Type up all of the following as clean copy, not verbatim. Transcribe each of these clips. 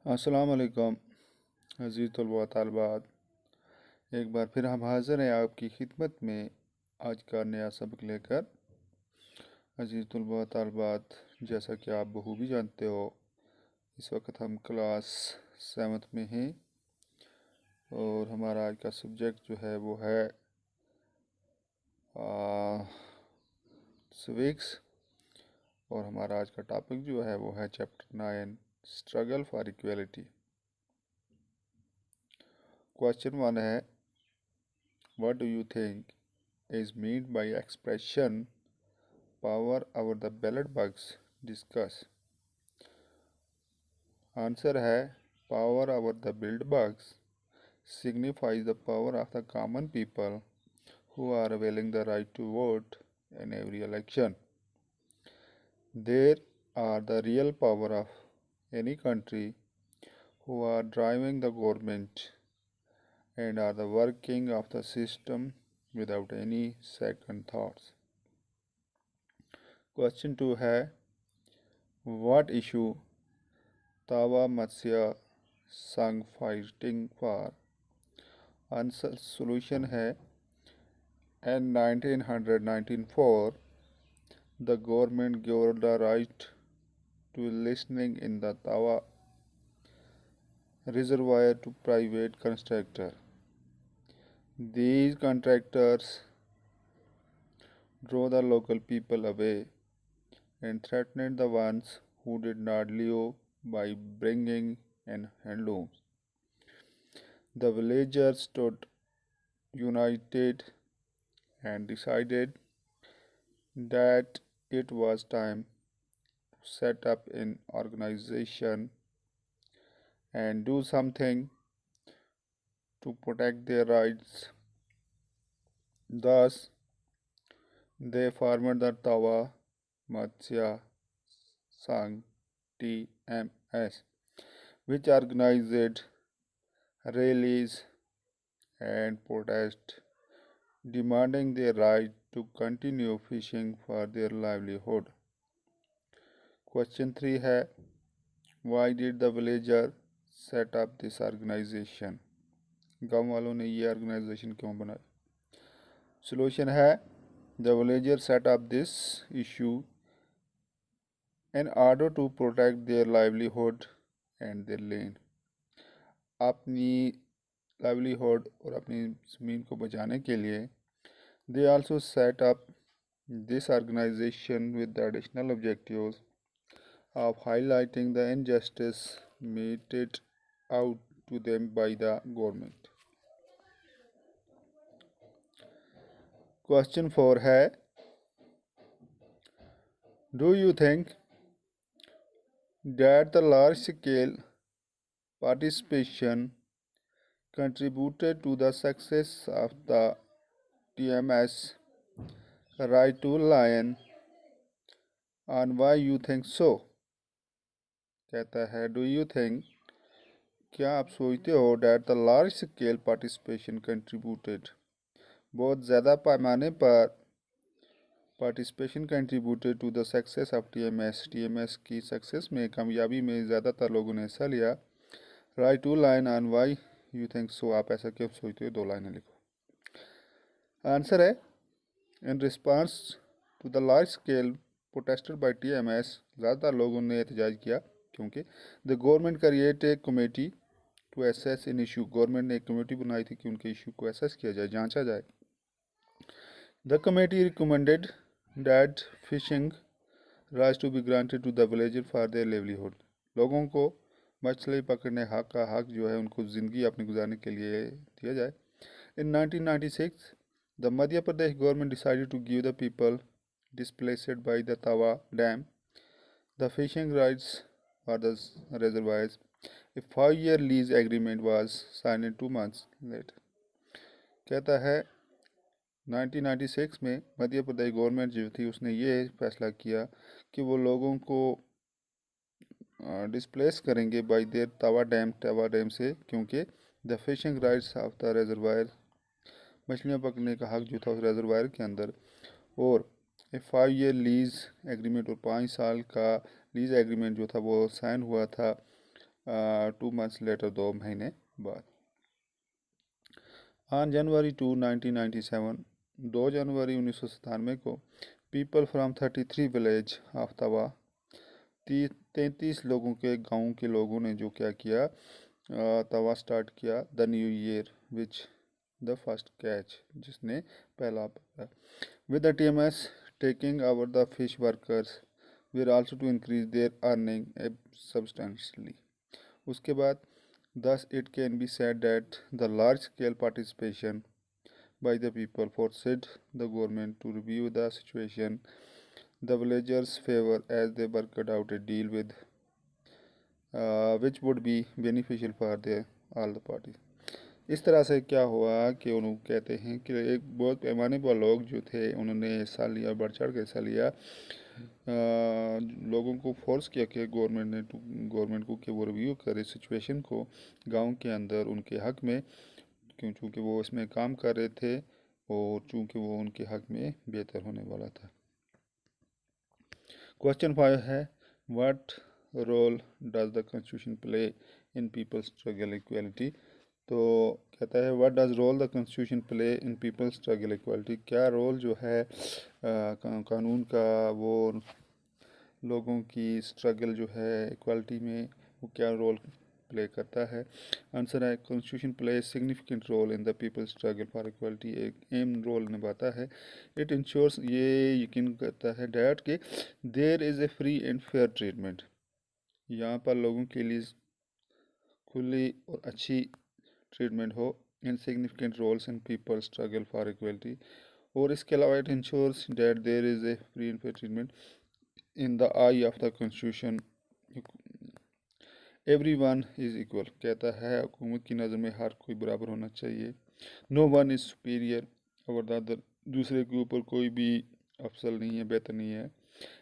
अस्सलाम वालेकुम अज़ीज़ तलबा व तालिबात। एक बार फिर हम हाज़िर हैं आपकी खिदमत में आज का नया सबक लेकर। अज़ीज़ तलबा व तालिबात, जैसा कि आप बखूबी जानते हो, इस वक्त हम क्लास 7th में हैं और हमारा आज का सब्जेक्ट जो है वो है सिविक्स। और हमारा आज का टॉपिक जो है वो है chapter 9, struggle for equality. Question 1 है, what do you think is meant by expression power over the ballot box? Discuss. Answer है, power over the ballot box signifies the power of the common people who are availing the right to vote in every election. They are the real power of any country who are driving the government and are the working of the system without any second thoughts. Question 2 है, what issue Tawa Matsya Sangh fighting for? Answer solution है, in 1994 the government gave the right to listening in the Tawa reservoir to private contractor. These contractors drove the local people away and threatened the ones who did not leave by bringing in handlooms. The villagers stood united and decided that it was time to set up an organization and do something to protect their rights. Thus, they formed the Tawa Matsya Sangh TMS, which organized rallies and protests demanding their right to continue fishing for their livelihood. Question 3 है, why did the villager set up this organization? गांव वालों ने ये organisation क्यों बनाई? Solution है, the villager set up this issue in order to protect their livelihood and their land. अपनी livelihood और अपनी ज़मीन को बचाने के लिए they also set up this organization with the additional objectives of highlighting the injustice meted out to them by the government. Question 4 है, do you think that the large scale participation contributed to the success of the TMS right to lion, and why you think so? कहता है, do you think, क्या आप सोचते हो, that the large scale participation contributed, बहुत ज़्यादा पैमाने पर participation contributed to the success of TMS की सक्सेस में, कामयाबी में ज़्यादातर लोगों ने हिस्सा लिया. Write two line on why you think so, आप ऐसा क्यों सोचते हो, 2 लाइनें लिखो. आंसर है, in response to the large scale protested by TMS, ज़्यादातर लोगों ने एहतजाज किया क्योंकि the government create a committee to assess in issue, government ने एक कमेटी बनाई थी कि उनके इशू को एसेस किया जाए, जांचा जाए. The committee recommended that fishing rights to be granted to the villager for their livelihood, लोगों को मछली पकड़ने का हक जो है उनको ज़िंदगी अपनी गुजारने के लिए दिया जाए. In 1996 the Madhya Pradesh government decided to give the people displaced by the Tawa dam the fishing rights for the reservoirs. A 5-year lease agreement was signed 2 months later. कहता है, 1996 में मध्य प्रदेश गवर्नमेंट जो थी उसने ये फैसला किया कि वो लोगों को डिस्प्लेस करेंगे बाय देयर तावा डैम से, क्योंकि the fishing rights of the reservoir, मछलियाँ पकड़ने का हक जो था उस रिजर्वायर के अंदर, और ए 5-year लीज एग्रीमेंट, और 5 साल का लीज एग्रीमेंट जो था वो साइन हुआ था 2 months later, 2 महीने बाद. On January 2, 1997, 2 जनवरी 1997 को पीपल फ्राम 33 विलेज ऑफ तवा, 33 लोगों के गांव के लोगों ने जो क्या किया, तवा स्टार्ट किया the new year which the first catch, जिसने पहला पकड़ा, with the TMS taking over the fish workers were also to increase their earning substantially. उसके बाद thus it can be said that the large scale participation by the people forced the government to review the situation the villagers favor as they worked out a deal with which would be beneficial for their all the parties. इस तरह से क्या हुआ कि उन्होंने कहते हैं कि एक बहुत पैमाने पर लोग जो थे उन्होंने हिस्सा लिया, बढ़ चढ़ के हिस्सा लिया, लोगों को फोर्स किया कि गवर्नमेंट को कि वो रिव्यू करे सिचुएशन को गांव के अंदर उनके हक में, क्योंकि वो इसमें काम कर रहे थे और चूँकि वो उनके हक में बेहतर होने वाला था. क्वेश्चन 5 है, what role does the constitution play in people's struggle equality. तो कहता है what does role the constitution play in people's struggle equality, क्या रोल जो है कानून का वो लोगों की स्ट्रगल जो है इक्वालिटी में वो क्या रोल प्ले करता है. आंसर है constitution play significant role in the people's struggle for equality, एक अहम रोल निभाता है. इट इंश्योर्स, ये यकीन करता है डैट कि there is a free and fair treatment, यहाँ पर लोगों के लिए खुली और अच्छी ट्रीटमेंट हो. In significant roles in people struggle for equality, और इसके अलावा it ensures that there is a free and fair treatment in the eye of the constitution everyone is equal, कहता है हुकूमत की नज़र में हर कोई बराबर होना चाहिए. No one is superior over the other, दूसरे के ऊपर कोई भी अफसल नहीं है, बेहतर नहीं है.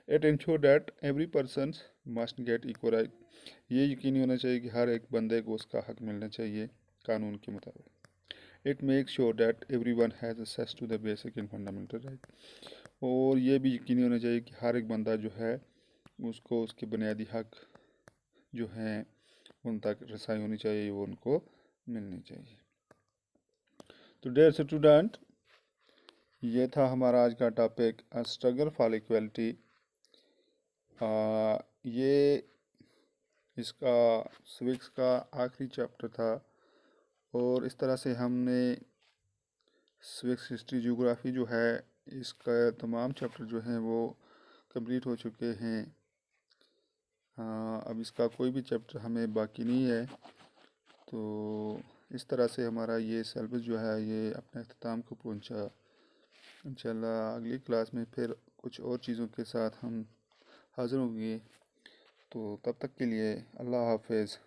It ensure that every person must get equal right, ये यकीनी होना चाहिए कि हर एक बंदे को उसका हक मिलना चाहिए कानून के मुताबिक. It make sure that every one has access to the basic and fundamental right, और ये भी यकीनी होना चाहिए कि हर एक बंदा जो है उसको उसके बुनियादी हक जो हैं उन तक रसाई होनी चाहिए, वो उनको मिलनी चाहिए. तो डियर स्टूडेंट, ये था हमारा आज का टॉपिक स्ट्रगल फॉर इक्वलिटी. ये इसका सिविक्स का आखिरी चैप्टर था, और इस तरह से हमने सिविक्स हिस्ट्री ज्योग्राफी जो है इसका तमाम चैप्टर जो हैं वो कंप्लीट हो चुके हैं. अब इसका कोई भी चैप्टर हमें बाकी नहीं है. तो इस तरह से हमारा ये सिलेबस जो है ये अपने अख्ताम को पहुंचा. इंशाल्लाह अगली क्लास में फिर कुछ और चीज़ों के साथ हम हाज़िर होंगे. तो तब तक के लिए अल्लाह हाफ़िज़.